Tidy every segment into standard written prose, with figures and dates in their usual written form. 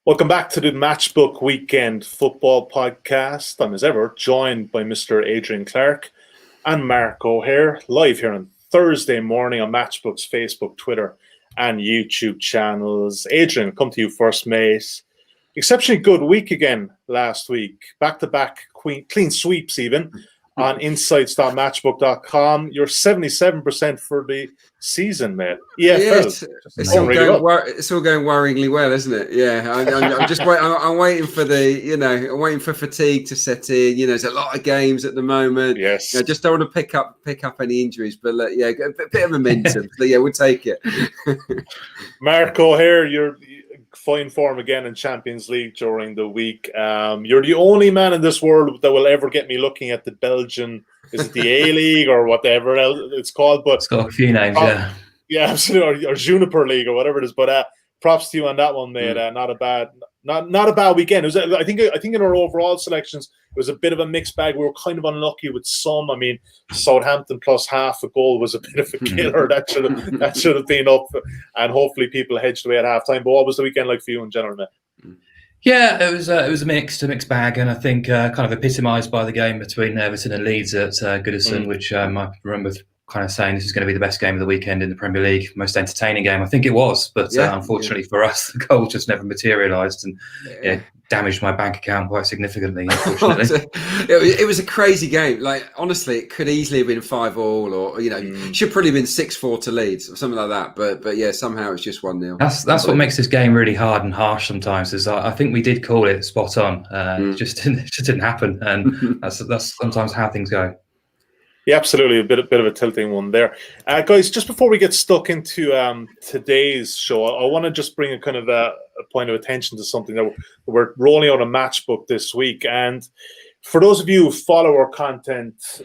Welcome back to the Matchbook Weekend Football Podcast. I'm, as ever, joined by Mr. Adrian Clarke and Mark O'Haire, live here on Thursday morning on Matchbook's Facebook, Twitter, and YouTube channels. Adrian, come to you first, mate. Exceptionally good week again last week. Back-to-back clean sweeps even on insights.matchbook.com. You're 77% for the season, mate. It's all going worryingly well, isn't it? Yeah, I'm just waiting. I'm waiting for I'm waiting for fatigue to set in. There's a lot of games at the moment. Yes, I just don't want to pick up any injuries, but a bit of momentum. So we'll take it. Mark O'Haire, you're fine form again in Champions League during the week. You're the only man in this world that will ever get me looking at the Belgian, is it the A-League or whatever else it's called? But it's got a few names, yeah, absolutely, or Juniper League or whatever it is. But props to you on that one, mate. Not a bad weekend. It was, I think in our overall selections, it was a bit of a mixed bag. We were kind of unlucky with some. I mean, Southampton plus half a goal was a bit of a killer. That should have been up, and hopefully people hedged away at halftime. But what was the weekend like for you in general, mate? Yeah, it was a mixed bag, and I think kind of epitomised by the game between Everton and Leeds at Goodison, which I remember kind of saying this is going to be the best game of the weekend in the Premier League, most entertaining game. I think it was, but unfortunately for us, the goal just never materialised and damaged my bank account quite significantly, unfortunately. It was a crazy game. Like, honestly, it could easily have been 5-5 or should probably have been 6-4 to Leeds or something like that. But yeah, somehow it's just 1-0. That's what makes this game really hard and harsh sometimes. Is I think we did call it spot on. It just didn't happen, and that's sometimes how things go. Yeah, absolutely. A bit of a tilting one there. Guys, just before we get stuck into today's show, I want to just bring a kind of a point of attention to something that we're rolling out a Matchbook this week. And for those of you who follow our content,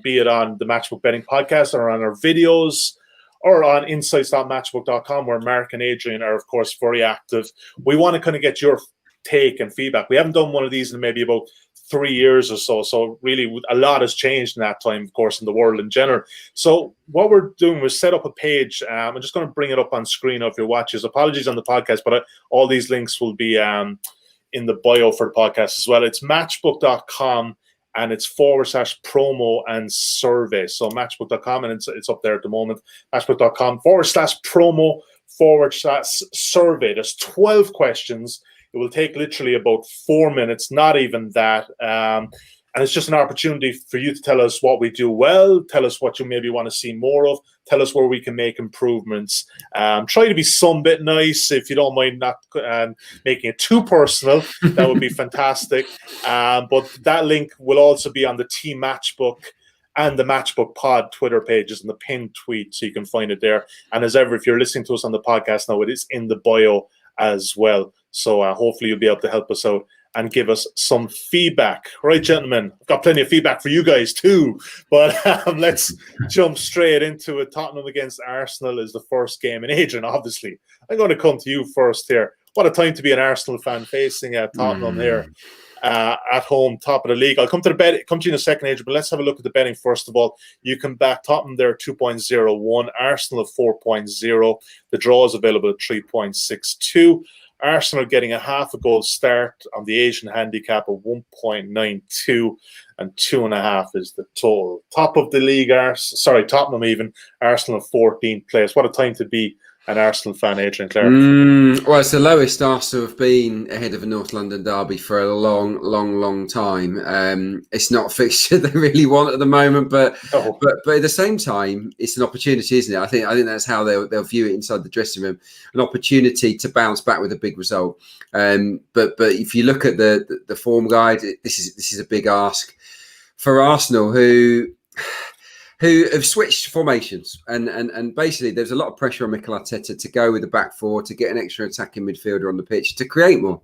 be it on the Matchbook Betting Podcast or on our videos or on insights.matchbook.com, where Mark and Adrian are, of course, very active, we want to kind of get your take and feedback. We haven't done one of these in maybe about 3 years or so. So really a lot has changed in that time, of course, in the world in general. So what we're doing was set up a page. I'm just going to bring it up on screen if you're watching. Apologies on the podcast, but all these links will be in the bio for the podcast as well. It's matchbook.com and it's /promo and survey. So matchbook.com, and it's up there at the moment. Matchbook.com /promo /survey. There's 12 questions. It will take literally about 4 minutes, not even that. And it's just an opportunity for you to tell us what we do well, tell us what you maybe want to see more of, tell us where we can make improvements. Try to be some bit nice, if you don't mind not making it too personal. That would be fantastic. But that link will also be on the Team Matchbook and the Matchbook Pod Twitter pages and the pinned tweet, so you can find it there. And as ever, if you're listening to us on the podcast now, it is in the bio as well. So hopefully you'll be able to help us out and give us some feedback. Right, gentlemen? I've got plenty of feedback for you guys too. But let's jump straight into it. Tottenham against Arsenal is the first game. And Adrian, obviously, I'm going to come to you first here. What a time to be an Arsenal fan facing Tottenham here at home, top of the league. I'll come to you in a second, Adrian, but let's have a look at the betting first of all. You can back Tottenham there 2.01, Arsenal at 4.0. The draw is available at 3.62. Arsenal getting a half a goal start on the Asian handicap of 1.92 and 2.5 is the total. Top of the league, Tottenham even, Arsenal 14th place. What a time to be an Arsenal fan, Adrian Clarke. Well, it's the lowest Arsenal have been ahead of a North London derby for a long time. It's not a fixture they really want at the moment, but at the same time, it's an opportunity, isn't it? I think that's how they'll view it inside the dressing room, an opportunity to bounce back with a big result. But if you look at the form guide, this is a big ask for Arsenal, who have switched formations and basically there's a lot of pressure on Mikel Arteta to go with the back four, to get an extra attacking midfielder on the pitch, to create more.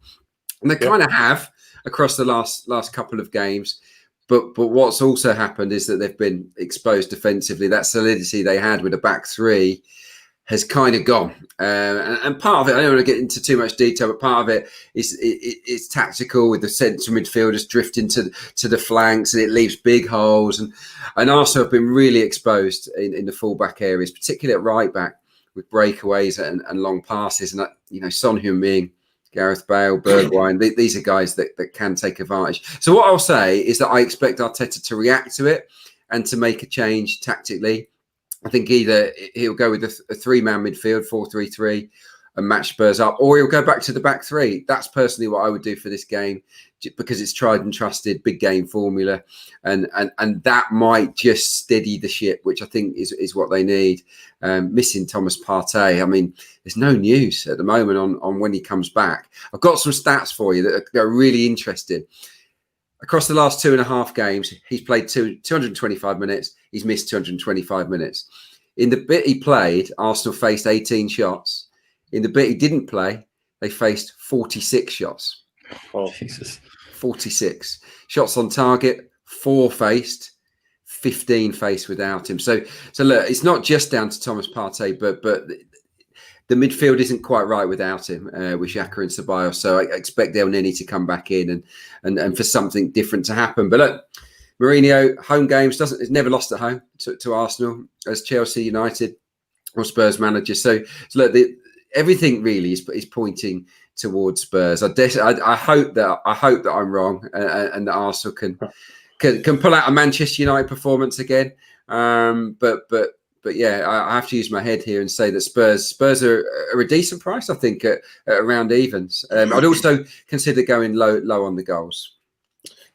And they kind of have across the last couple of games. But what's also happened is that they've been exposed defensively. That solidity they had with a back three has kind of gone. And part of it, I don't want to get into too much detail, but part of it is it's tactical, with the central midfielders drifting to the flanks, and it leaves big holes. And Arsenal have been really exposed in the full-back areas, particularly at right back, with breakaways and long passes. And Son Heung-min Gareth Bale, Bergwijn. These are guys that can take advantage. So what I'll say is that I expect Arteta to react to it and to make a change tactically. I think either he'll go with a three-man midfield, 4-3-3, and match Spurs up, or he'll go back to the back three. That's personally what I would do for this game, because it's tried and trusted, big game formula, and that might just steady the ship, which I think is what they need. Missing Thomas Partey, I mean, there's no news at the moment on when he comes back. I've got some stats for you that are really interesting. Across the last 2.5 games, he's played 225 minutes. He's missed 225 minutes. In the bit he played, Arsenal faced 18 shots. In the bit he didn't play, they faced 46 shots. Oh, Jesus. 46 shots on target, 4 faced, 15 faced without him. So look, it's not just down to Thomas Partey, but the midfield isn't quite right without him, with Xhaka and Ceballos. So I expect El Neni to come back in and for something different to happen. But look, Mourinho, home games, has never lost at home to Arsenal as Chelsea, United or Spurs manager. So look, everything really is pointing towards Spurs. I hope that I'm wrong, and that Arsenal can pull out a Manchester United performance again. But yeah, I have to use my head here and say that Spurs are a decent price, I think, at around evens. I'd also consider going low on the goals.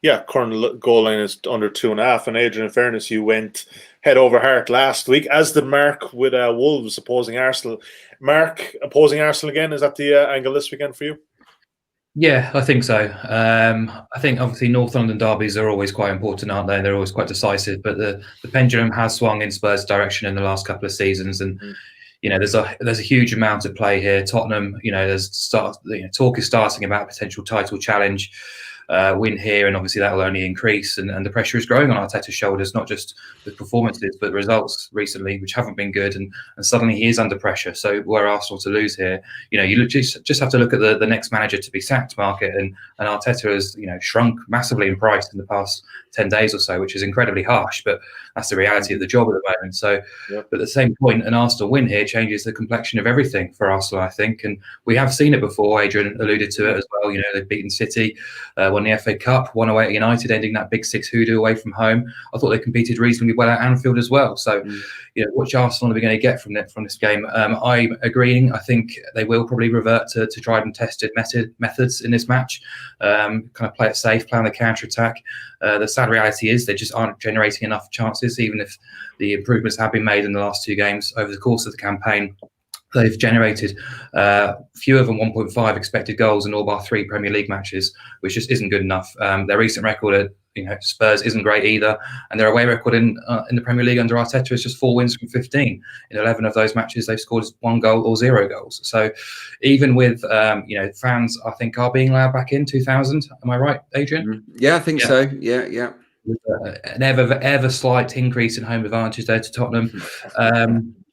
Yeah, current goal line is under 2.5. And Adrian, in fairness, you went head over heart last week, as did Mark with Wolves opposing Arsenal. Mark opposing Arsenal again. Is that the angle this weekend for you? Yeah, I think so. I think obviously North London derbies are always quite important, aren't they? They're always quite decisive. But the pendulum has swung in Spurs' direction in the last couple of seasons, and you know there's a huge amount at play here. Tottenham, you know, talk is starting about potential title challenge. Win here, and obviously that will only increase, and the pressure is growing on Arteta's shoulders, not just with performances but results recently, which haven't been good, and suddenly he is under pressure. So were Arsenal to lose here, you know, you just have to look at the next manager to be sacked market, and Arteta has, you know, shrunk massively in price in the past 10 days or so, which is incredibly harsh, but that's the reality of the job at the moment. So but at the same point, an Arsenal win here changes the complexion of everything for Arsenal, I think, and we have seen it before. Adrian alluded to it as well. You know, they've beaten City, won the FA Cup, won away at United, ending that big 6 hoodoo away from home. I thought they competed reasonably well at Anfield as well. So, you know, what Arsenal are we going to get from this game? I'm agreeing. I think they will probably revert to tried and tested methods in this match. Kind of play it safe, play on the counter attack. The sad reality is they just aren't generating enough chances, even if the improvements have been made in the last 2 games over the course of the campaign. They've generated fewer than 1.5 expected goals in all but 3 Premier League matches, which just isn't good enough. Their recent record at Spurs isn't great either, and their away record in the Premier League under Arteta is just 4 wins from 15. In 11 of those matches, they've scored 1 goal or 0 goals. So even with fans, I think, are being allowed back in 2,000. Am I right, Adrian? Yeah, I think so. Yeah. An ever slight increase in home advantage there to Tottenham.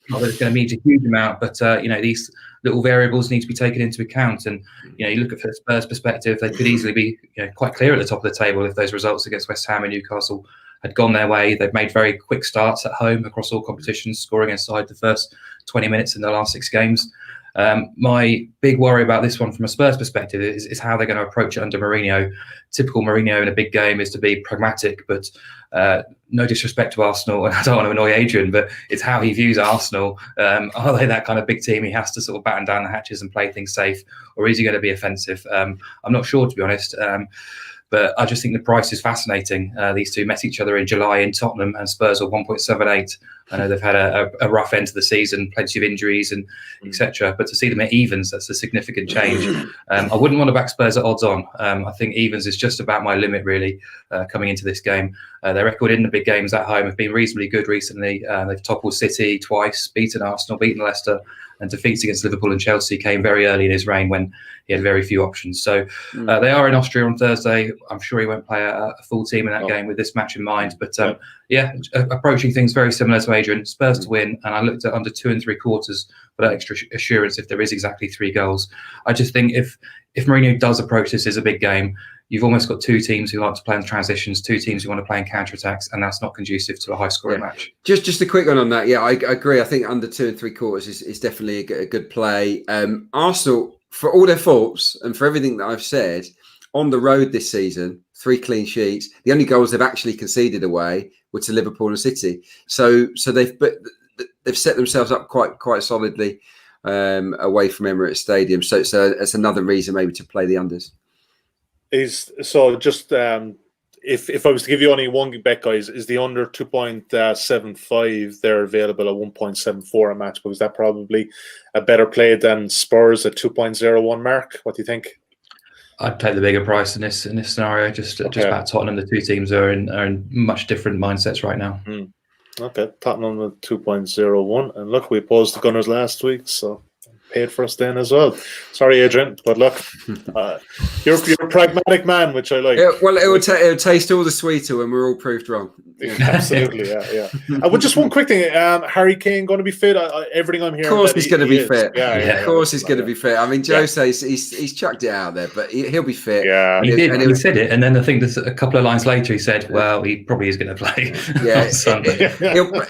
Not that it's going to mean a huge amount, but these little variables need to be taken into account. And you look at the Spurs' perspective, they could easily be quite clear at the top of the table if those results against West Ham and Newcastle had gone their way. They've made very quick starts at home across all competitions, scoring inside the first 20 minutes in the last 6 games. My big worry about this one from a Spurs perspective is how they're going to approach it under Mourinho. Typical Mourinho in a big game is to be pragmatic, but no disrespect to Arsenal, and I don't want to annoy Adrian, but it's how he views Arsenal. Are they that kind of big team he has to sort of batten down the hatches and play things safe, or is he going to be offensive? I'm not sure, to be honest. But I just think the price is fascinating. These two met each other in July in Tottenham, and Spurs are 1.78. I know they've had a rough end to the season, plenty of injuries and etc. But to see them at evens, that's a significant change. I wouldn't want to back Spurs at odds on. I think evens is just about my limit, really, coming into this game. Their record in the big games at home have been reasonably good recently. They've toppled City twice, beaten Arsenal, beaten Leicester, and defeats against Liverpool and Chelsea came very early in his reign when he had very few options. So they are in Austria on Thursday. I'm sure he won't play a full team in that game with this match in mind. But approaching things very similar to Adrian. Spurs to win, and I looked at under 2 3/4 for that extra assurance if there is exactly 3 goals. I just think if Mourinho does approach this as a big game, you've almost got 2 teams who like to play in transitions, 2 teams who want to play in counter-attacks, and that's not conducive to a high-scoring match. Just a quick one on that. Yeah, I agree. I think under 2 3/4 is definitely a good play. Arsenal for all their faults and for everything that I've said, on the road this season, 3 clean sheets. The only goals they've actually conceded away were to Liverpool and City. So they've set themselves up quite solidly away from Emirates Stadium. So it's another reason maybe to play the unders. If I was to give you only one bet, guys, is the under 2.75? They're available at 1.74 a Matchbook. Is that probably a better play than Spurs at 2.01? Mark, what do you think? I'd take the bigger price in this scenario. Just about Tottenham. The two teams are in much different mindsets right now. Okay, Tottenham at 2.01, and look, we opposed the Gunners last week, so paid for us then as well. Sorry, Adrian, but look, you're a pragmatic man, which I like. Well, it would taste all the sweeter when we're all proved wrong. Absolutely, yeah. But just one quick thing: Harry Kane going to be fit? Everything I'm hearing, of course, he's going to be fit. Of course, he's going to be fit. I mean, Joe says he's chucked it out there, but he'll be fit. Yeah, he did. He said it, and then I think there's a couple of lines later he said, "Well, he probably is going to play." Yeah, on Sunday.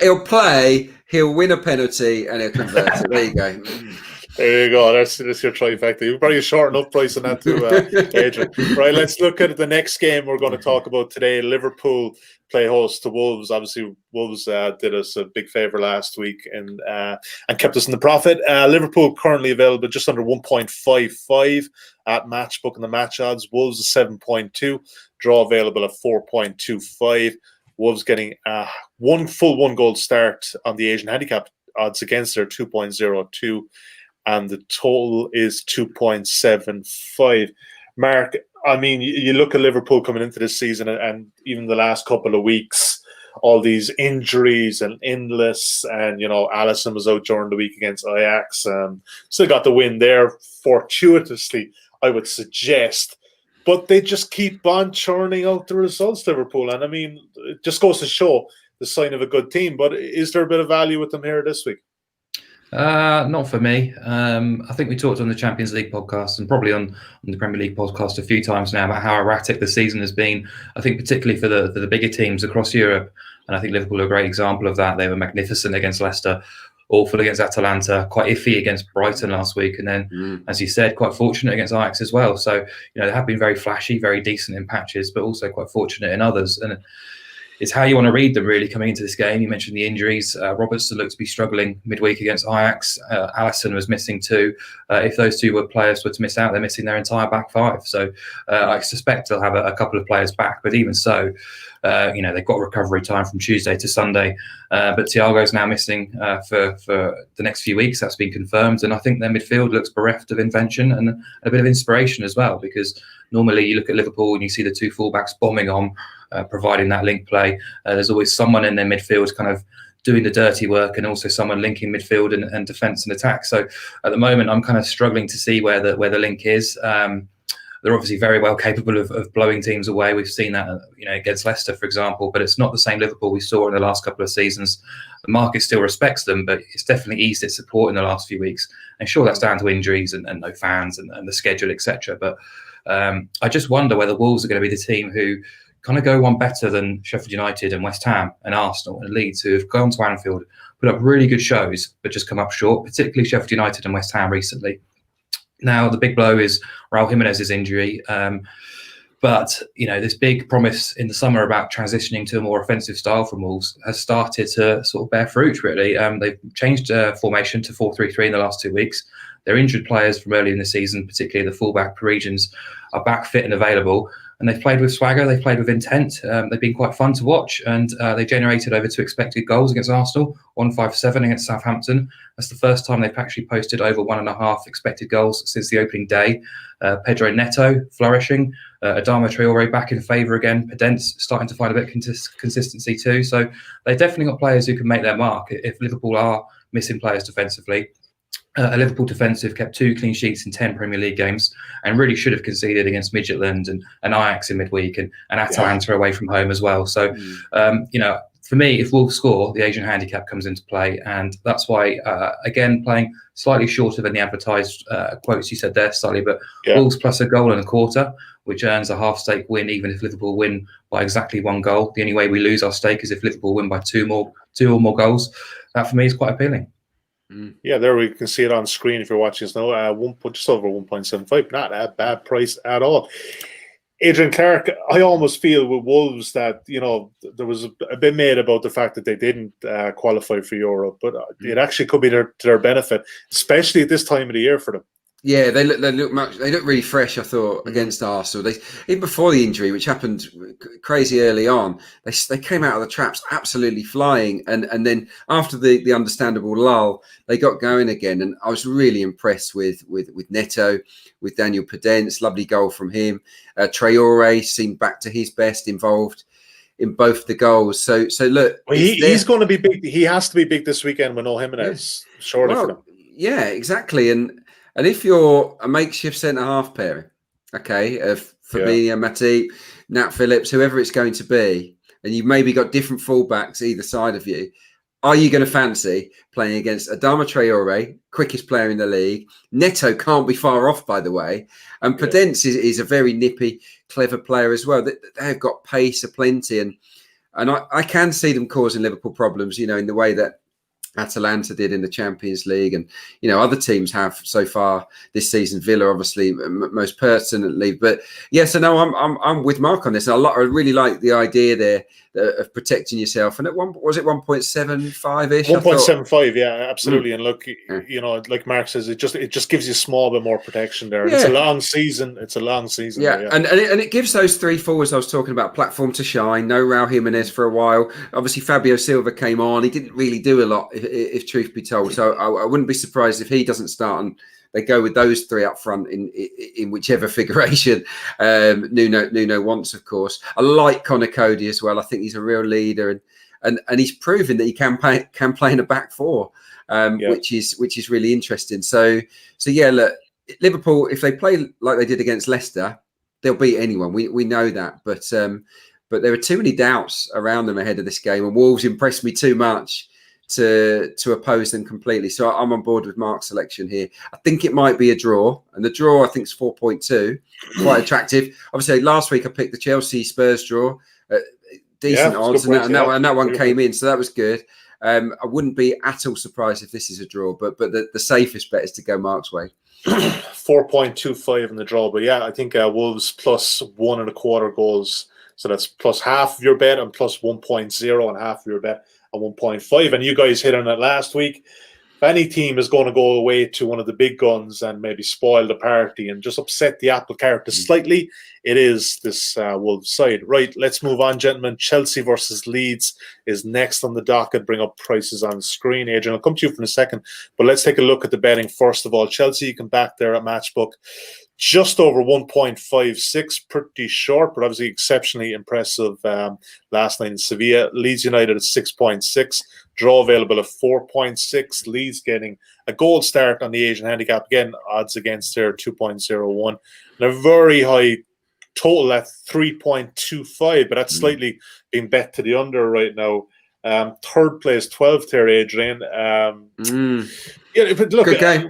He'll play. He'll win a penalty, and he'll convert it. There you go. There you go. That's your trifecta. You're probably a short enough price on that too, Adrian. Right, let's look at the next game we're going to talk about today. Liverpool play host to Wolves. Obviously, Wolves did us a big favour last week and kept us in the profit. Liverpool currently available just under 1.55 at Matchbook and the match odds. Wolves is 7.2. Draw available at 4.25. Wolves getting one goal start on the Asian handicap odds against their 2.02. And the total is 2.75. Mark, I mean, you look at Liverpool coming into this season and even the last couple of weeks, all these injuries and endless, and, Alisson was out during the week against Ajax. Still got the win there, fortuitously, I would suggest. But they just keep on churning out the results, Liverpool. And, I mean, it just goes to show the sign of a good team. But is there a bit of value with them here this week? Not for me. I think we talked on the Champions League podcast and probably on the Premier League podcast a few times now about how erratic the season has been. I think particularly for the bigger teams across Europe, and I think Liverpool are a great example of that. They were magnificent against Leicester, awful against Atalanta, quite iffy against Brighton last week, and then, as you said, quite fortunate against Ajax as well. So, they have been very flashy, very decent in patches, but also quite fortunate in others. And it's how you want to read them, really, coming into this game. You mentioned the injuries. Robertson looked to be struggling midweek against Ajax. Alisson was missing too. If those two players were to miss out, they're missing their entire back five. So I suspect they'll have a couple of players back. But even so, they've got recovery time from Tuesday to Sunday. But Thiago's now missing for the next few weeks. That's been confirmed. And I think their midfield looks bereft of invention and a bit of inspiration as well, because normally you look at Liverpool and you see the two fullbacks bombing on, providing that link play. There's always someone in their midfield kind of doing the dirty work, and also someone linking midfield and defence and attack. So at the moment, I'm kind of struggling to see where the link is. They're obviously very well capable of blowing teams away. We've seen that, against Leicester, for example. But it's not the same Liverpool we saw in the last couple of seasons. The market still respects them, but it's definitely eased its support in the last few weeks. And sure, that's down to injuries and no fans and the schedule, etc. But I just wonder whether Wolves are going to be the team who kind of go one better than Sheffield United and West Ham and Arsenal and Leeds, who have gone to Anfield, put up really good shows, but just come up short, particularly Sheffield United and West Ham recently. Now, the big blow is Raul Jimenez's injury. But, this big promise in the summer about transitioning to a more offensive style from Wolves has started to sort of bear fruit, really. They've changed formation to 4-3-3 in the last 2 weeks. Their injured players from early in the season, particularly the fullback Parisians, are back fit and available. And they've played with swagger, they've played with intent. They've been quite fun to watch, and they generated over 2 expected goals against Arsenal, 1-5-7 against Southampton. That's the first time they've actually posted over 1.5 expected goals since the opening day. Pedro Neto flourishing, Adama Traore back in favour again. Pedence starting to find a bit of consistency too. So they've definitely got players who can make their mark if Liverpool are missing players defensively. A Liverpool defensive kept 2 clean sheets in 10 Premier League games and really should have conceded against Midtjylland and Ajax in midweek and Atalanta away from home as well. So, for me, if Wolves score, the Asian handicap comes into play. And that's why, again, playing slightly shorter than the advertised quotes you said there, Sully, but Wolves plus a goal and a quarter, which earns a half-stake win, even if Liverpool win by exactly 1 goal. The only way we lose our stake is if Liverpool win by two or more goals. That, for me, is quite appealing. Yeah, there we can see it on screen if you're watching us now. Just over 1.75, not a bad price at all. Adrian Clarke, I almost feel with Wolves that, there was a bit made about the fact that they didn't qualify for Europe, but it actually could be to their benefit, especially at this time of the year for them. Yeah, they look really fresh, I thought, against Arsenal. Even before the injury, which happened crazy early on, they came out of the traps absolutely flying, and then after the understandable lull, they got going again. And I was really impressed with Neto, with Daniel Podence, lovely goal from him. Traore seemed back to his best, involved in both the goals. So look, he's going to be big. He has to be big this weekend with no Jimenez, surely for them. Yeah, exactly. And if you're a makeshift centre-half pairing, okay, of Fabinho, Matip, Nat Phillips, whoever it's going to be, and you've maybe got different fullbacks either side of you, are you going to fancy playing against Adama Traore, quickest player in the league? Neto can't be far off, by the way. And Podence is a very nippy, clever player as well. They've got pace aplenty. And I can see them causing Liverpool problems, in the way that Atalanta did in the Champions League, and other teams have so far this season. Villa, obviously, most pertinently. But so no, I'm with Mark on this. And I really like the idea there of protecting yourself. And at 1.75-ish? 1.75, yeah, absolutely. And look, like Mark says, it just gives you a small bit more protection there. It's a long season. Yeah, and it gives those three forwards I was talking about platform to shine. No Raul Jimenez for a while. Obviously, Fabio Silva came on. He didn't really do a lot, if truth be told. So I wouldn't be surprised if he doesn't start and they go with those three up front in whichever figuration Nuno wants, of course. I like Connor Cody as well. I think he's a real leader, and he's proven that he can play in a back four, which is really interesting. So yeah, look, Liverpool, if they play like they did against Leicester, they'll beat anyone. We know that, but there are too many doubts around them ahead of this game, and Wolves impressed me too much to oppose them completely. So I'm on board with Mark's selection here. I think it might be a draw, and the draw I think is 4.2, quite attractive. Obviously, last week I picked the Chelsea Spurs draw, decent odds, and that one came in, so that was good. I wouldn't be at all surprised if this is a draw, but the safest bet is to go Mark's way. 4.25 in the draw, but I think Wolves plus 1.25 goals, so that's plus half of your bet and plus 1.0 and half of your bet. 1.5, and you guys hit on it last week. If any team is going to go away to one of the big guns and maybe spoil the party and just upset the apple cart slightly, it is this Wolves side. Right, let's move on, gentlemen. Chelsea versus Leeds is next on the docket. Bring up prices on screen. Adrian, I'll come to you for a second, but let's take a look at the betting first of all. Chelsea, you can back there at Matchbook. Just over 1.56, pretty short, but obviously exceptionally impressive last night in Sevilla. Leeds United at 6.6, draw available at 4.6. Leeds getting a gold start on the Asian handicap. Again, odds against there 2.01. And a very high total at 3.25, but that's slightly being bet to the under right now. Third place, 12th there, Adrian. But look, good game.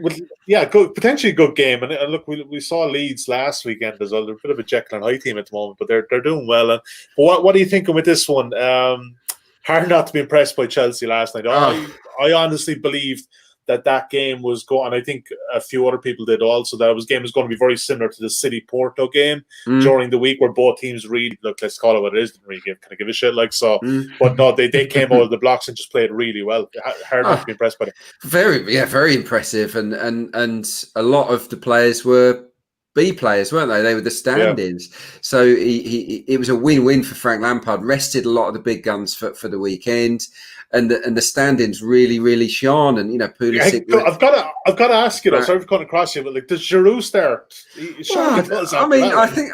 Potentially a good game. And look, we saw Leeds last weekend as well. They're a bit of a Jekyll and Hyde team at the moment, but they're doing well. But what are you thinking with this one? Hard not to be impressed by Chelsea last night. I honestly believed that game was going, and I think a few other people did also, that game was going to be very similar to the City Porto game during the week, where both teams really, look, let's call it what it is, didn't really give a shit. But no, they came out of the blocks and just played really well. Hard not to be impressed by it. Very impressive, and a lot of the players were B players, weren't they? They were the stand-ins. Yeah. So it was a win-win for Frank Lampard. Rested a lot of the big guns for the weekend, and the stand-ins really shone. And Pulisic. I've got to ask you though. Sorry for cutting across you, but does Giroud start? I think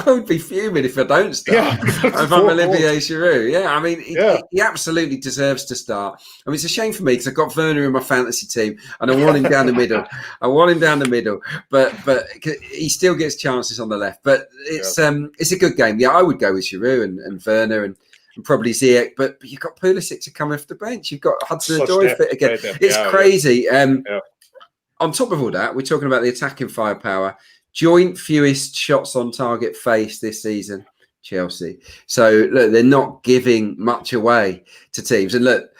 I would be fuming if I don't start. If I'm Olivier Giroud, he absolutely deserves to start. It's a shame for me because I've got Werner in my fantasy team, and I want him down the middle. But he still gets chances on the left. But it's a good game. Yeah, I would go with Giroud and Werner and probably Ziyech, but you've got Pulisic to come off the bench. You've got Hudson-Odoi fit again. It's crazy. On top of all that, we're talking about the attacking firepower. Joint fewest shots on target faced this season, Chelsea. So look, they're not giving much away to teams. And look,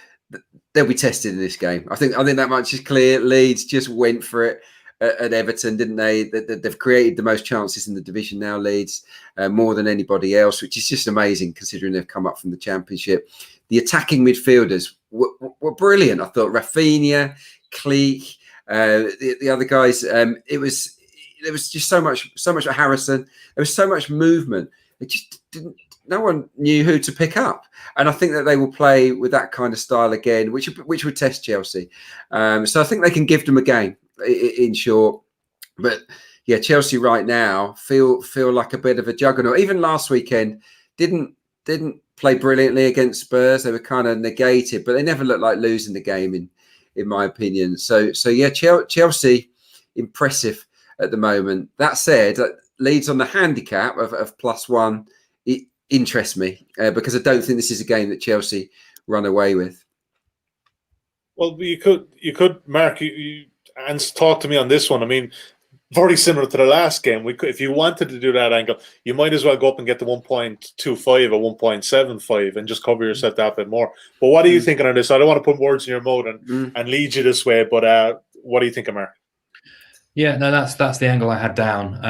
they'll be tested in this game. I think that much is clear. Leeds just went for it at Everton, didn't they? They've created the most chances in the division now, Leeds, more than anybody else, which is just amazing considering they've come up from the Championship. The attacking midfielders were brilliant. I thought Rafinha, Cleek, the other guys. There was just so much Harrison. There was so much movement. It just didn't. No one knew who to pick up, and I think that they will play with that kind of style again, which would test Chelsea. So I think they can give them a game. In short, but yeah, Chelsea right now feel like a bit of a juggernaut. Even last weekend didn't play brilliantly against Spurs. They were kind of negated, but they never looked like losing the game in my opinion. So yeah, Chelsea impressive at the moment. That said, Leeds on the handicap of +1. It interests me because I don't think this is a game that Chelsea run away with. Well, you could Mark, you and talk to me on this one. I mean, very similar to the last game. We could, if you wanted to do that angle, you might as well go up and get the 1.25 or 1.75 and just cover yourself that bit more. But what are you thinking on this? I don't want to put words in your mouth and lead you this way, but what do you think, Mark? Yeah, no, that's the angle I had down.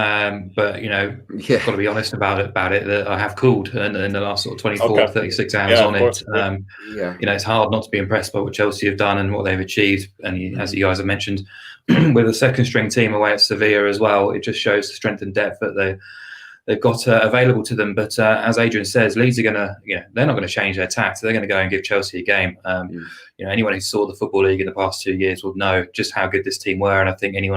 But I've got to be honest about it. That I have cooled in the last sort of 24, 36 hours on it. It's hard not to be impressed by what Chelsea have done and what they've achieved. And as you guys have mentioned, with a second string team away at Sevilla as well, it just shows the strength and depth that they've got available to them. But as Adrian says, Leeds are they're not going to change their tact. They're going to go and give Chelsea a game. Anyone who saw the Football League in the past 2 years will know just how good this team were. And I think any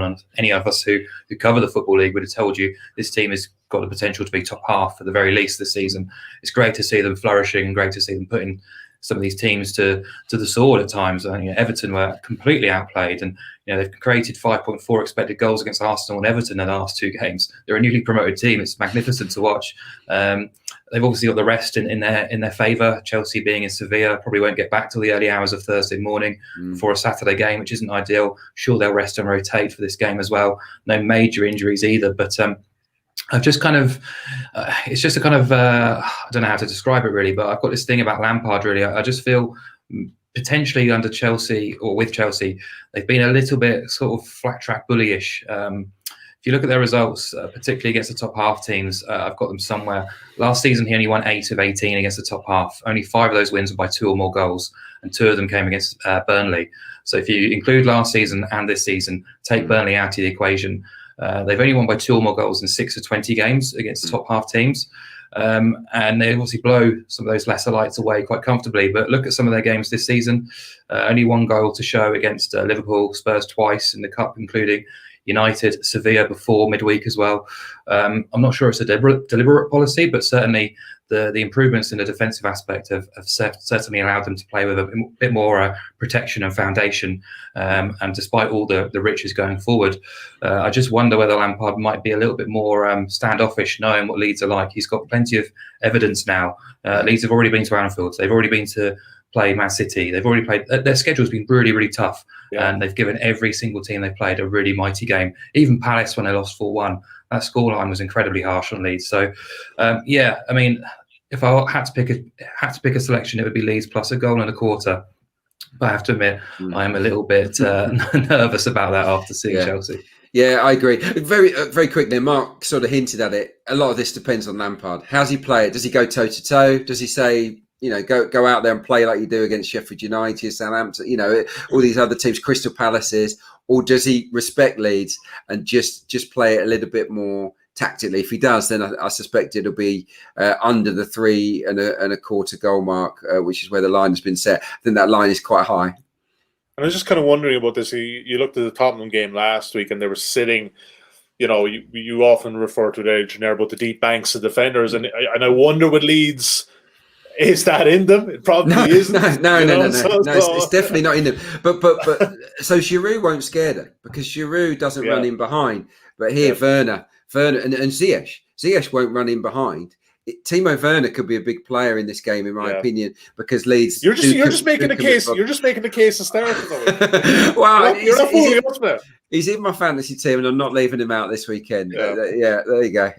of us who cover the Football League would have told you this team has got the potential to be top half at the very least this season. It's great to see them flourishing and great to see them putting some of these teams to the sword at times. Everton were completely outplayed, and they've created 5.4 expected goals against Arsenal and Everton in the last 2 games. They're a newly promoted team. It's magnificent to watch. They've obviously got the rest in their favour. Chelsea being in Sevilla probably won't get back till the early hours of Thursday morning before a Saturday game, which isn't ideal. Sure, they'll rest and rotate for this game as well. No major injuries either, but I've just kind of, it's just a kind of, I don't know how to describe it really, but I've got this thing about Lampard really. I just feel potentially under Chelsea or with Chelsea, they've been a little bit sort of flat track bullyish. If you look at their results, particularly against the top half teams, I've got them somewhere. Last season, he only won 8 of 18 against the top half. Only 5 of those wins were by 2 or more goals, and 2 of them came against Burnley. So if you include last season and this season, take Burnley out of the equation, they've only won by 2 or more goals in 6 of 20 games against the top half teams. And they obviously blow some of those lesser lights away quite comfortably. But look at some of their games this season. Only 1 goal to show against Liverpool, Spurs twice in the Cup, including United, Sevilla before midweek as well. I'm not sure it's a deliberate policy, but certainly the improvements in the defensive aspect have certainly allowed them to play with a bit more protection and foundation. And despite all the riches going forward, I just wonder whether Lampard might be a little bit more standoffish, knowing what Leeds are like. He's got plenty of evidence now. Leeds have already been to Anfield. They've already been to play Man City. They've already played. Their schedule's been really, really tough, and they've given every single team they've played a really mighty game. Even Palace, when they lost 4-1, that scoreline was incredibly harsh on Leeds. So, I mean, if I had to pick a selection, it would be Leeds plus 1.25 goals. But I have to admit, I am a little bit nervous about that after seeing Chelsea. Yeah, I agree. Very, very quickly, Mark sort of hinted at it. A lot of this depends on Lampard. How's he play it? Does he go toe to toe? Does he say, go out there and play like you do against Sheffield United, Southampton, all these other teams, Crystal Palaces, or does he respect Leeds and just play it a little bit more tactically? If he does, then I suspect it'll be under the 3.25 goal mark, which is where the line has been set. I think that line is quite high. And I was just kind of wondering about this. You looked at the Tottenham game last week, and they were sitting. You often refer to the generic about the deep banks of defenders, and I wonder with Leeds. Is that in them? It probably isn't. No. It's definitely not in them. But so Giroud won't scare them because Giroud doesn't run in behind. But here, Werner and Ziyech won't run in behind. Timo Werner could be a big player in this game, in my opinion, because Leeds. You're just making the case. You're just making the case hysterical. Well, you're not fooling us, man. He's in my fantasy team, and I'm not leaving him out this weekend. There you go.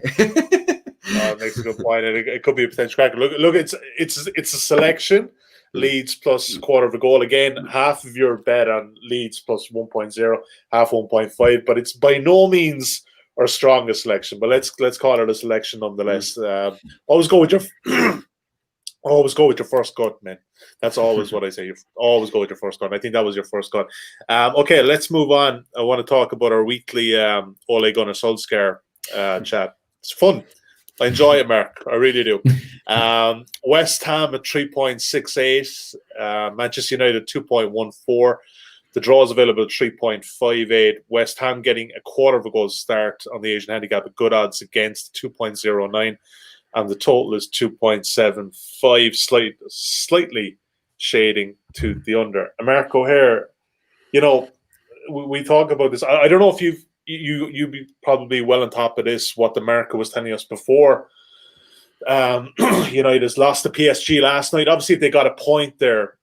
It makes a good point. It could be a potential cracker. Look, it's a selection. Leeds plus quarter of a goal. Again, half of your bet on Leeds plus 1.0, half 1.5, but it's by no means our strongest selection. But let's call it a selection nonetheless. Always go with your first gut, man. That's always what I say. You always go with your first gut. I think that was your first gut. Okay, let's move on. I want to talk about our weekly Ole Gunnar Solskjaer chat. It's fun. I enjoy it, Mark. I really do. West Ham at 3.68. Manchester United 2.14. The draw is available at 3.58. West Ham getting a quarter of a goal start on the Asian handicap at good odds against 2.09. And the total is 2.75, slightly shading to the under. Mark O'Haire, we talk about this. I don't know if you'd be probably well on top of this, what the market was telling us before. United's lost to PSG last night. Obviously, if they got a point there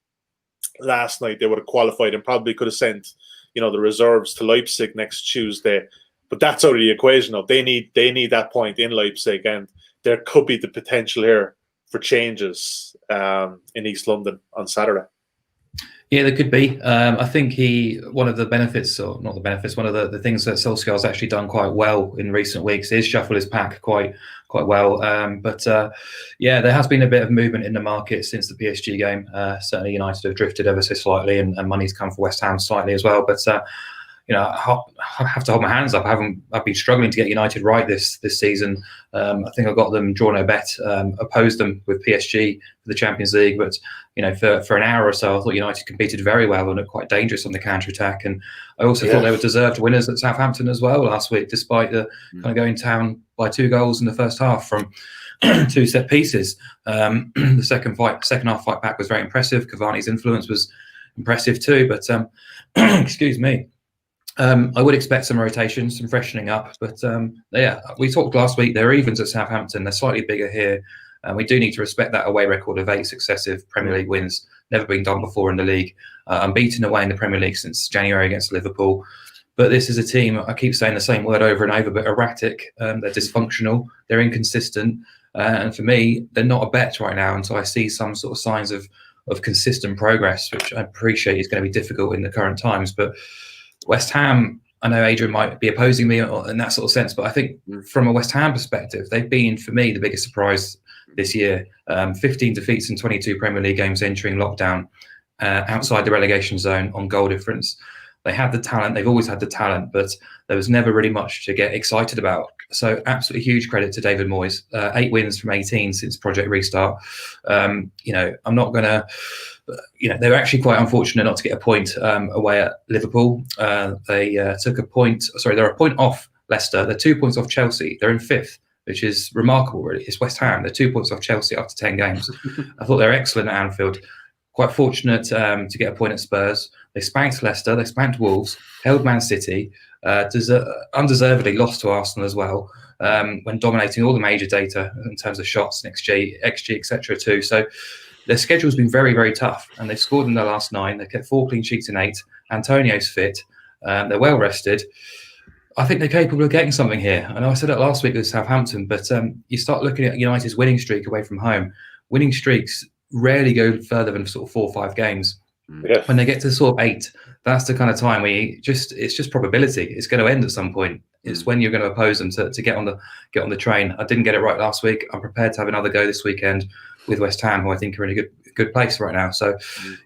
last night, they would have qualified and probably could have sent, the reserves to Leipzig next Tuesday. But that's out of the equation now. They need that point in Leipzig, and there could be the potential here for changes in East London on Saturday. Yeah, there could be. I think one of the benefits, or not the benefits, one of the things that Solskjaer has actually done quite well in recent weeks is shuffle his pack quite well. But there has been a bit of movement in the market since the PSG game. Certainly United have drifted ever so slightly, and money's come for West Ham slightly as well. But I have to hold my hands up. I've been struggling to get United right this season. I think I got them draw no bet, opposed them with PSG for the Champions League. But for an hour or so, I thought United competed very well and looked quite dangerous on the counter attack. And I also thought they were deserved winners at Southampton as well last week, despite the kind of going down by 2 goals in the first half from 2 set pieces. The second half fight back was very impressive. Cavani's influence was impressive too. But excuse me. I would expect some rotation, some freshening up, but we talked last week. They're evens at Southampton. They're slightly bigger here, and we do need to respect that away record of 8 successive Premier League wins. Never been done before in the league. Unbeaten away in the Premier League since January against Liverpool. But this is a team, I keep saying the same word over and over, but erratic. They're dysfunctional. They're inconsistent. And for me, they're not a bet right now until I see some sort of signs of consistent progress, which I appreciate is going to be difficult in the current times. But West Ham, I know Adrian might be opposing me in that sort of sense, but I think from a West Ham perspective, they've been, for me, the biggest surprise this year. 15 defeats in 22 Premier League games entering lockdown, outside the relegation zone on goal difference. They had the talent. They've always had the talent, but there was never really much to get excited about. So absolutely huge credit to David Moyes. 8 wins from 18 since Project Restart. I'm not going to... they were actually quite unfortunate not to get a point away at Liverpool. They took a point. Sorry, they're a point off Leicester. They're 2 points off Chelsea. They're in 5th, which is remarkable, really. It's West Ham. They're 2 points off Chelsea after 10 games. I thought they were excellent at Anfield. Quite fortunate to get a point at Spurs. They spanked Leicester. They spanked Wolves. Held Man City. Undeservedly lost to Arsenal as well, when dominating all the major data in terms of shots and XG, etc. too. So their schedule's been very, very tough, and they've scored in their last 9. They kept 4 clean sheets in 8. Antonio's fit. They're well rested. I think they're capable of getting something here. I know I said it last week with Southampton, but you start looking at United's winning streak away from home. Winning streaks rarely go further than sort of 4 or 5 games. Yeah. When they get to sort of 8, that's the kind of time where it's just probability. It's going to end at some point. It's when you're going to oppose them to get on the train. I didn't get it right last week. I'm prepared to have another go this weekend with West Ham, who I think are in a good place right now. So,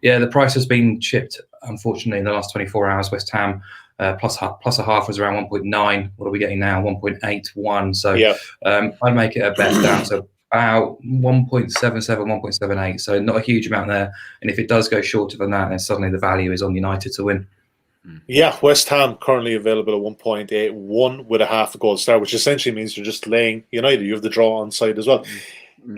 the price has been chipped, unfortunately, in the last 24 hours. West Ham plus a half was around 1.9. What are we getting now? 1.81. So I'd make it a bet down to about 1.77, 1.78. So not a huge amount there. And if it does go shorter than that, then suddenly the value is on United to win. Yeah, West Ham currently available at 1.81 with a half a goal start, which essentially means you're just laying United. You have the draw on side as well.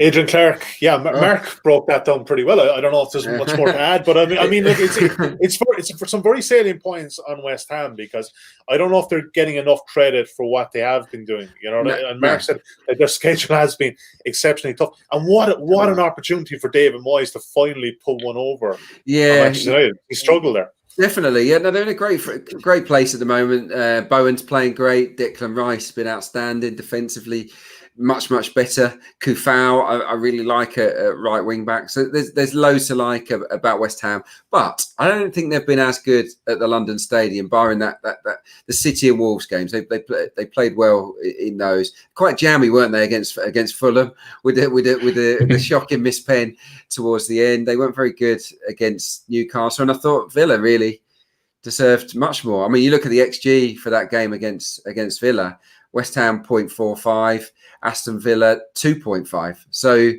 Adrian Clarke, Mark broke that down pretty well. I don't know if there's much more to add, but I mean, look, it's for some very salient points on West Ham, because I don't know if they're getting enough credit for what they have been doing. And Mark said that their schedule has been exceptionally tough, and what an opportunity for David Moyes to finally pull one over. Yeah, he struggled there. Definitely, yeah. No, they're in a great place at the moment. Bowen's playing great. Declan Rice has been outstanding defensively. much better. Kufau, I really like at right wing back. So there's loads to like about West Ham, but I don't think they've been as good at the London Stadium, barring that the City and Wolves games. They played well in those. Quite jammy, weren't they, against Fulham with the shocking miss pen towards the end. They weren't very good against Newcastle, and I thought Villa really deserved much more. I mean, you look at the XG for that game against Villa. West Ham 0.45, Aston Villa 2.5. So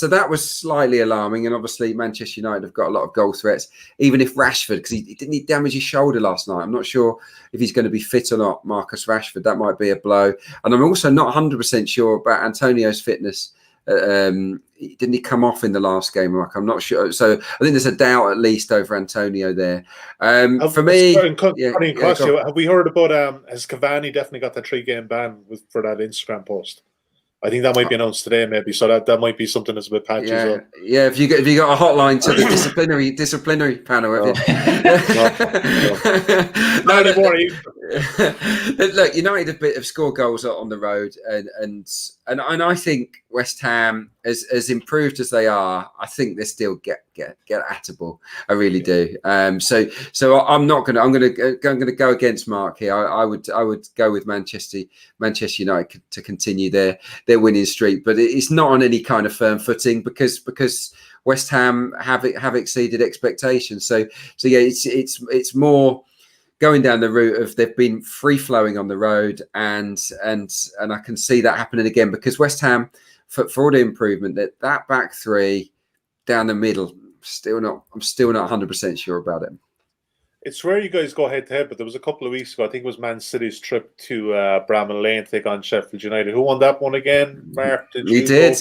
that was slightly alarming. And obviously Manchester United have got a lot of goal threats. Even if Rashford, because he didn't damage his shoulder last night. I'm not sure if he's going to be fit or not. Marcus Rashford, that might be a blow. And I'm also not 100% sure about Antonio's fitness. Didn't he come off in the last game, Mark? I'm not sure. So I think there's a doubt at least over Antonio there. For me, have we heard about has Cavani definitely got the 3-game ban for that Instagram post? I think that might be announced today, maybe. So that might be something that's a bit patchy as well. Yeah, if you got a hotline to the disciplinary panel, have you? Not anymore. Look, United have scored goals on the road, and I think West Ham, as improved as they are, I think they still get attable. I really do. So I'm going to go against Mark here. I would go with Manchester United to continue their winning streak, but it's not on any kind of firm footing because West Ham have exceeded expectations. So yeah, it's more going down the route of they've been free flowing on the road, and I can see that happening again because West Ham, for all the improvement, that back three down the middle, I'm still not 100% sure about it. It's rare you guys go head to head, but there was a couple of weeks ago. I think it was Man City's trip to Bramall Lane to take on Sheffield United. Who won that one again? Mark? He did,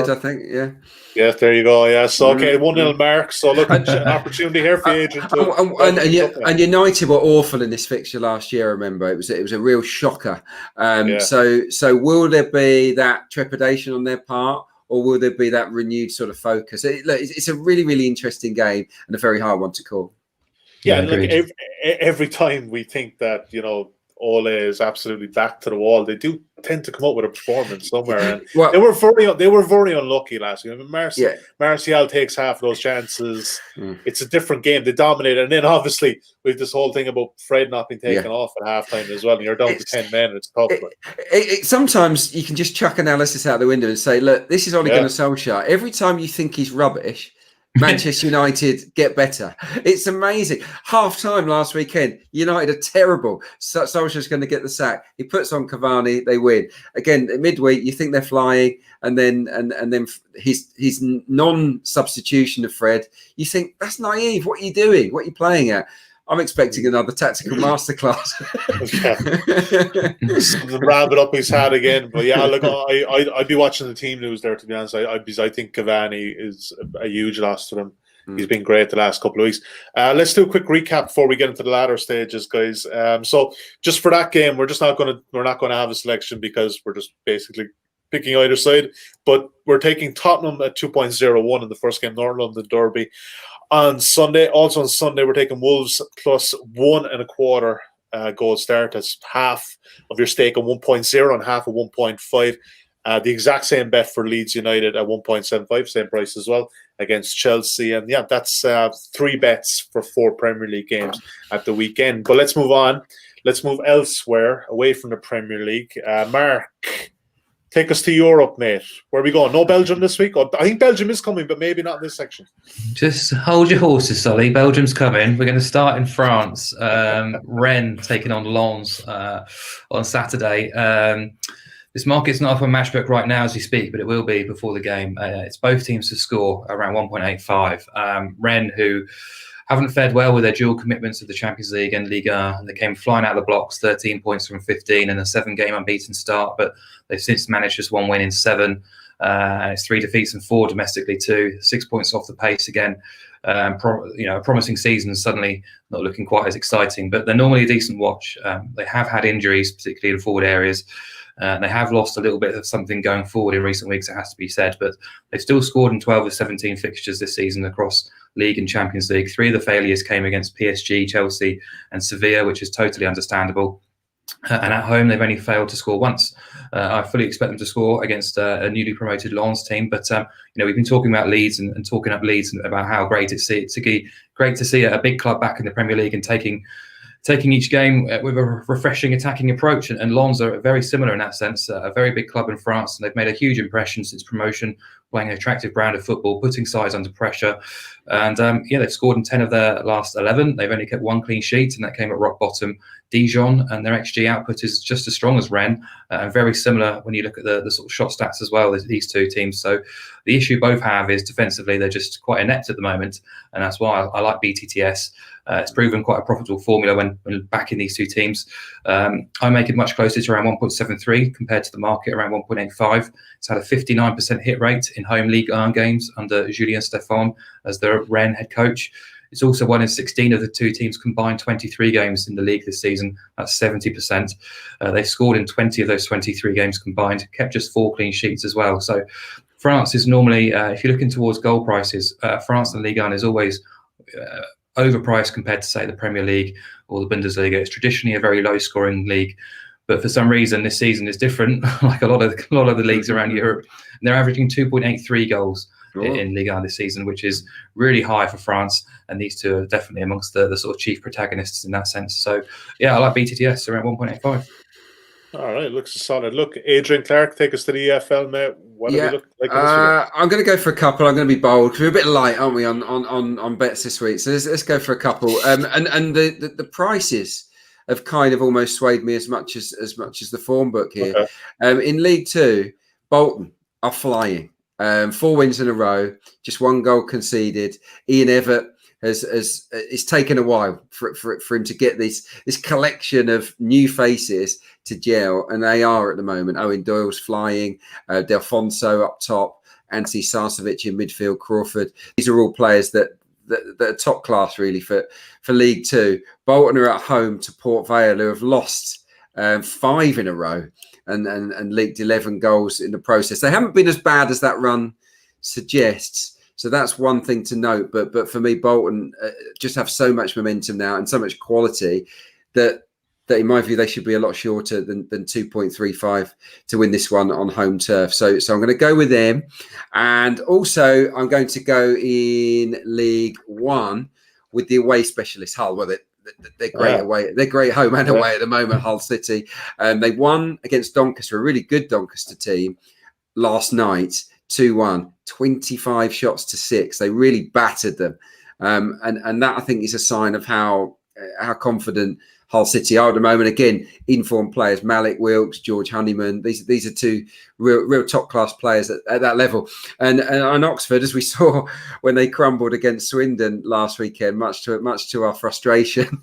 I think, yeah. Yes, there you go. Yeah, so okay, 1-0 Mark. So look, an opportunity here for Adrian. And United were awful in this fixture last year. I remember it was a real shocker. So will there be that trepidation on their part, or will there be that renewed sort of focus? It's a really, really interesting game and a very hard one to call. Yeah, like every time we think that, Ole is absolutely back to the wall, they do tend to come up with a performance somewhere. And they were very unlucky last week. I mean, Martial takes half of those chances. It's a different game. They dominate. And then obviously with this whole thing about Fred not being taken off at halftime as well, and you're down to 10 men, it's tough. Sometimes you can just chuck analysis out the window and say, look, this is Ole Gunnar Solskjaer. Every time you think he's rubbish, Manchester United get better. It's amazing. Half time last weekend, United are terrible. Solskjaer's going to get the sack. He puts on Cavani, they win. Again, at midweek, you think they're flying, and then his non-substitution of Fred, you think that's naive. What are you doing? What are you playing at? I'm expecting another tactical masterclass. Something rabbit up his hat again. But yeah, look, I'd be watching the team news there, to be honest. I think Cavani is a huge loss to them. He's been great the last couple of weeks. Let's do a quick recap before we get into the latter stages, guys. So just for that game, we're not going to have a selection because we're just basically picking either side. But we're taking Tottenham at 2.01 in the first game, North London Derby. On Sunday, we're taking Wolves plus 1.25 goal start. That's half of your stake on 1.0 and half of 1.5. The exact same bet for Leeds United at 1.75, same price as well, against Chelsea. And yeah, that's 3 bets for 4 Premier League games at the weekend. But let's move on. Let's move elsewhere, away from the Premier League. Mark, take us to Europe, mate. Where are we going? No Belgium this week? I think Belgium is coming, but maybe not in this section. Just hold your horses, Solly. Belgium's coming. We're going to start in France. Rennes taking on Lens on Saturday. This market's not up on Matchbook right now as we speak, but it will be before the game. It's both teams to score around 1.85. Rennes, who haven't fared well with their dual commitments of the Champions League and Liga. They came flying out of the blocks, 13 points from 15 and a 7-game unbeaten start, but they've since managed just 1 win in 7. And it's 3 defeats and 4 domestically too. 6 points off the pace again. A promising season, suddenly not looking quite as exciting, but they're normally a decent watch. They have had injuries, particularly in forward areas. They have lost a little bit of something going forward in recent weeks, it has to be said, but they've still scored in 12 of 17 fixtures this season across League and Champions League. 3 of the failures came against PSG, Chelsea and Sevilla, which is totally understandable. And at home, they've only failed to score once. I fully expect them to score against a newly promoted Lens team. But we've been talking about Leeds and talking up Leeds and about how great to see a big club back in the Premier League and taking each game with a refreshing attacking approach. And Lens are very similar in that sense, a very big club in France, and they've made a huge impression since promotion, playing an attractive brand of football, putting sides under pressure. And they've scored in 10 of their last 11. They've only kept one clean sheet, and that came at rock bottom Dijon, and their XG output is just as strong as Rennes, and very similar when you look at the sort of shot stats as well, these two teams. So the issue both have is defensively, they're just quite inept at the moment, and that's why I like BTTS. It's proven quite a profitable formula when backing these two teams. I make it much closer to around 1.73 compared to the market around 1.85. It's had a 59% hit rate in home Ligue 1 games under Julien Stéphan as the Rennes head coach. It's also won in 16 of the two teams combined 23 games in the league this season. That's 70%. They scored in 20 of those 23 games combined, kept just 4 clean sheets as well. So France is normally, if you're looking towards goal prices, France and Ligue 1 is always overpriced compared to, say, the Premier League or the Bundesliga. It's traditionally a very low-scoring league, but for some reason this season is different. Like a lot of the leagues around Europe, and they're averaging 2.83 goals in Ligue 1 this season, which is really high for France. And these two are definitely amongst the sort of chief protagonists in that sense. So yeah, I like BTTS around 1.85. All right, looks solid. Look, Adrian Clarke, take us to the EFL, mate. What do we look like in this video? I'm going to go for a couple. I'm going to be bold because we're a bit light, aren't we, on bets this week? So let's go for a couple. And the prices have kind of almost swayed me as much as the form book here. Okay. In League 2, Bolton are flying. 4 wins in a row, just 1 goal conceded. Ian Evatt it's taken a while for him to get this collection of new faces to gel, and they are at the moment. Owen Doyle's flying, Delfonso up top, Anthony Sarcevic in midfield, Crawford. These are all players that are top class really for League 2. Bolton are at home to Port Vale, who have lost 5 in a row and leaked 11 goals in the process. They haven't been as bad as that run suggests. So that's one thing to note. But for me, Bolton just have so much momentum now and so much quality that in my view, they should be a lot shorter than 2.35 to win this one on home turf. So I'm going to go with them. And also, I'm going to go in League 1 with the away specialist, Hull. Well, they're great away. They're great home and away at the moment, Hull City. They won against Doncaster, a really good Doncaster team, last night, 2-1, 25 shots to 6. They really battered them. And that, I think, is a sign of how confident Hull City are at the moment. Again, informed players, Malik Wilkes, George Honeyman. These are 2 real top class players at that level. And on Oxford, as we saw when they crumbled against Swindon last weekend, much to our frustration,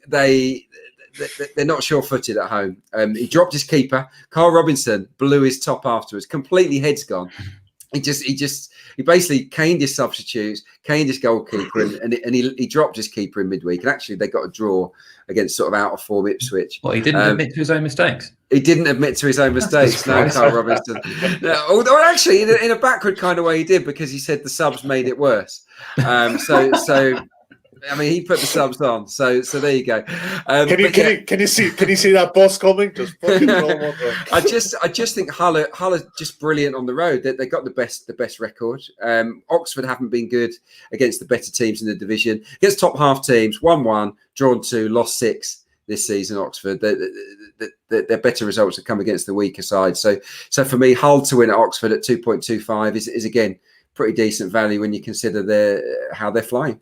they're not sure-footed at home. He dropped his keeper. Carl Robinson blew his top afterwards. Completely heads gone. He basically caned his substitutes, caned his goalkeeper, and he dropped his keeper in midweek. And actually, they got a draw against sort of out of form Ipswich. Well, he didn't admit to his own mistakes. He didn't admit to his own mistakes. No, Carl Robinson. No, although actually, in a backward kind of way, he did, because he said the subs made it worse. So. I mean, he put the subs on, so there you go. Can you see that bus coming? Just fucking roll on. I just think Hull are just brilliant on the road. They got the best record. Oxford haven't been good against the better teams in the division. Against top half teams, 1-1, drawn 2, lost 6 this season. Oxford, their better results have come against the weaker side. So for me, Hull to win at Oxford at 2.25 is again pretty decent value when you consider how they're flying.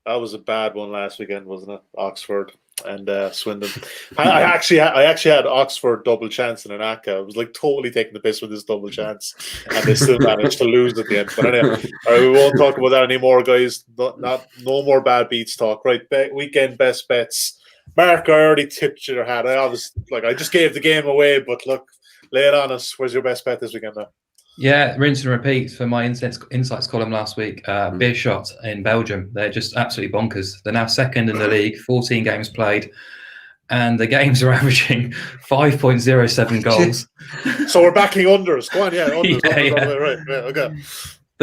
That was a bad one last weekend, wasn't it? Oxford and Swindon. I actually had Oxford double chance in an ACCA. I was like totally taking the piss with this double chance, and they still managed to lose at the end. But anyway, we won't talk about that anymore, guys. No more bad beats talk. Right, weekend best bets. Mark, I already tipped your hat. I just gave the game away, but look, lay it on us. Where's your best bet this weekend now? Yeah, rinse and repeat for my insights column last week. Beerschot in Belgium, they're just absolutely bonkers. They're now second in the league, 14 games played, and the games are averaging 5.07 goals. So we're backing unders. Go on, unders. Yeah. Right, okay.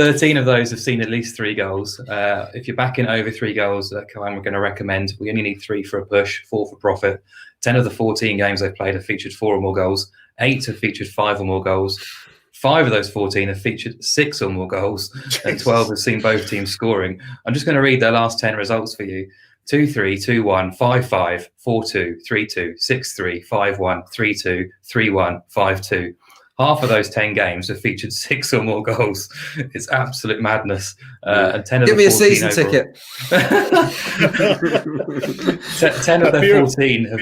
13 of those have seen at least 3 goals. If you're backing over 3 goals, we're going to recommend we only need 3 for a push, 4 for profit. 10 of the 14 games they've played have featured 4 or more goals. 8 have featured 5 or more goals. 5 of those 14 have featured 6 or more goals, and 12 have seen both teams scoring. I'm just going to read their last 10 results for you. 2-3, 2-1, 5-5, 4-2, 3-2, 6-3, 5-1, 3-2, 3-1, 5-2. Half of those 10 games have featured 6 or more goals. It's absolute madness. And 10 of Give the me a 14 season overall. ticket. 10 of the 14 have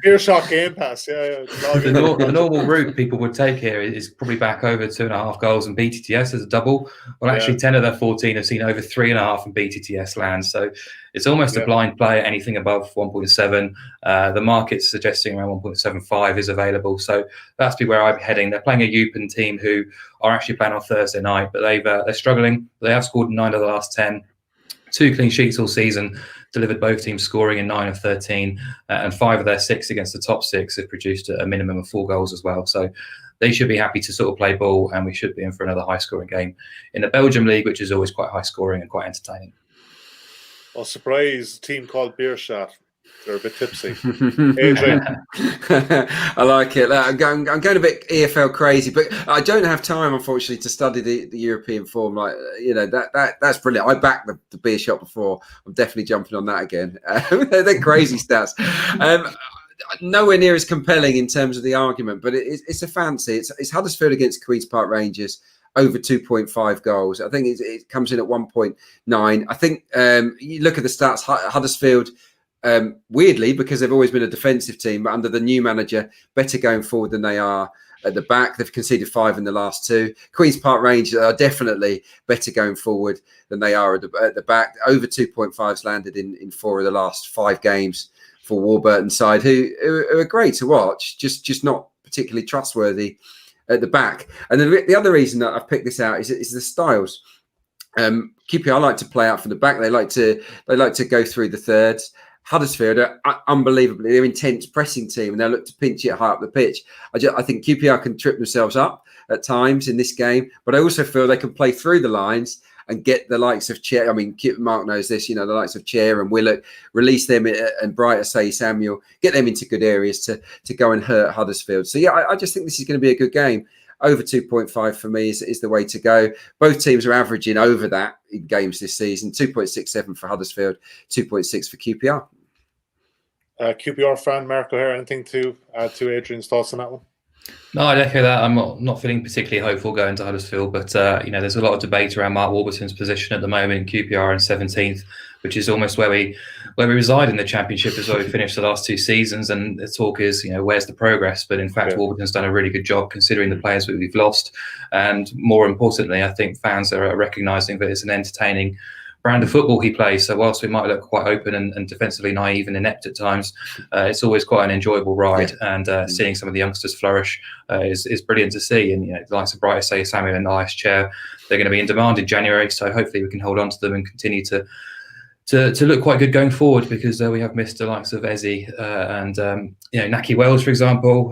Beer shot Game Pass. Yeah. The normal route people would take here is probably back over 2.5 goals and BTTS as a double. Well, actually, 10 of their 14 have seen over 3.5 in BTTS land. So it's almost a blind play at anything above 1.7. The market's suggesting around 1.75 is available. So that's where I'm heading. They're playing a Eupen team who are actually playing on Thursday night, but they're struggling. They have scored 9 of the last 10. 2 clean sheets all season, delivered both teams scoring in 9 of 13, and 5 of their 6 against the top 6 have produced a minimum of 4 goals as well. So they should be happy to sort of play ball, and we should be in for another high-scoring game in the Belgium League, which is always quite high-scoring and quite entertaining. Well, surprise team called Beer Shot. They're a bit tipsy. Adrian. I like it. I'm going a bit EFL crazy, but I don't have time, unfortunately, to study the European form. That's brilliant. I backed the Beer Shot before. I'm definitely jumping on that again. They're crazy stats. Nowhere near as compelling in terms of the argument, but it's a fancy. It's Huddersfield against Queen's Park Rangers. Over 2.5 goals. I think it comes in at 1.9. I think you look at the stats, Huddersfield, weirdly, because they've always been a defensive team, but under the new manager, better going forward than they are at the back. They've conceded 5 in the last 2. Queen's Park Rangers are definitely better going forward than they are at the back. Over 2.5s landed in 4 of the last 5 games for Warburton's side, who are great to watch, just not particularly trustworthy at the back. And then the other reason that I've picked this out is the styles. QPR like to play out from the back. They like to go through the thirds. Huddersfield are unbelievably, they're an intense pressing team, and they'll look to pinch it high up the pitch. I think QPR can trip themselves up at times in this game, but I also feel they can play through the lines and get the likes of Chair. I mean, Mark knows this, the likes of Chair and Willock, release them, and Bright Say Samuel, get them into good areas to go and hurt Huddersfield. So, I just think this is going to be a good game. Over 2.5 for me is the way to go. Both teams are averaging over that in games this season. 2.67 for Huddersfield, 2.6 for QPR. QPR fan Mark O'Haire, anything to add to Adrian's thoughts on that one? No, I'd echo that. I'm not feeling particularly hopeful going to Huddersfield, but there's a lot of debate around Mark Warburton's position at the moment in QPR in 17th, which is almost where we reside in the Championship, is where we finished the last 2 seasons. And the talk is, where's the progress? But in fact, Warburton's done a really good job considering the players that we've lost. And more importantly, I think fans are recognising that it's an entertaining brand of football he plays. So whilst we might look quite open and defensively naive and inept at times, it's always quite an enjoyable ride. And seeing some of the youngsters flourish is brilliant to see. And the likes of Bright Say Samuel and Elias Chair, they're going to be in demand in January. So hopefully we can hold on to them and continue to look quite good going forward, because we have missed the likes of Eze and Naki Wells, for example,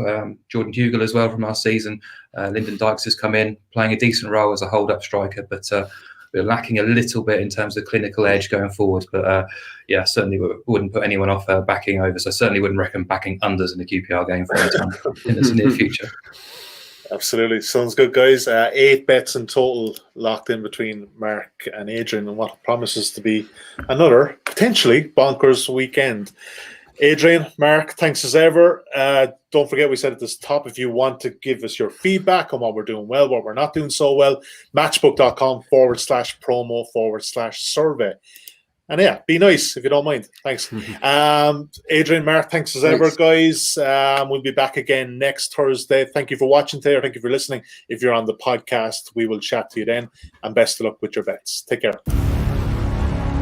Jordan Hugel as well from last season. Lyndon Dykes has come in playing a decent role as a hold-up striker, but we're lacking a little bit in terms of clinical edge going forward. But certainly wouldn't put anyone off backing over. So certainly wouldn't recommend backing unders in the QPR game for any time in the near future. Absolutely. Sounds good, guys. 8 bets in total locked in between Mark and Adrian, and what promises to be another potentially bonkers weekend. Adrian, Mark, thanks as ever. Don't forget, we said at the top, if you want to give us your feedback on what we're doing well, what we're not doing so well, matchbook.com/promo/survey. And be nice if you don't mind. Thanks. Adrian, Mark, thanks as ever, guys. We'll be back again next Thursday. Thank you for watching today, or thank you for listening. If you're on the podcast, we will chat to you then. And best of luck with your bets. Take care.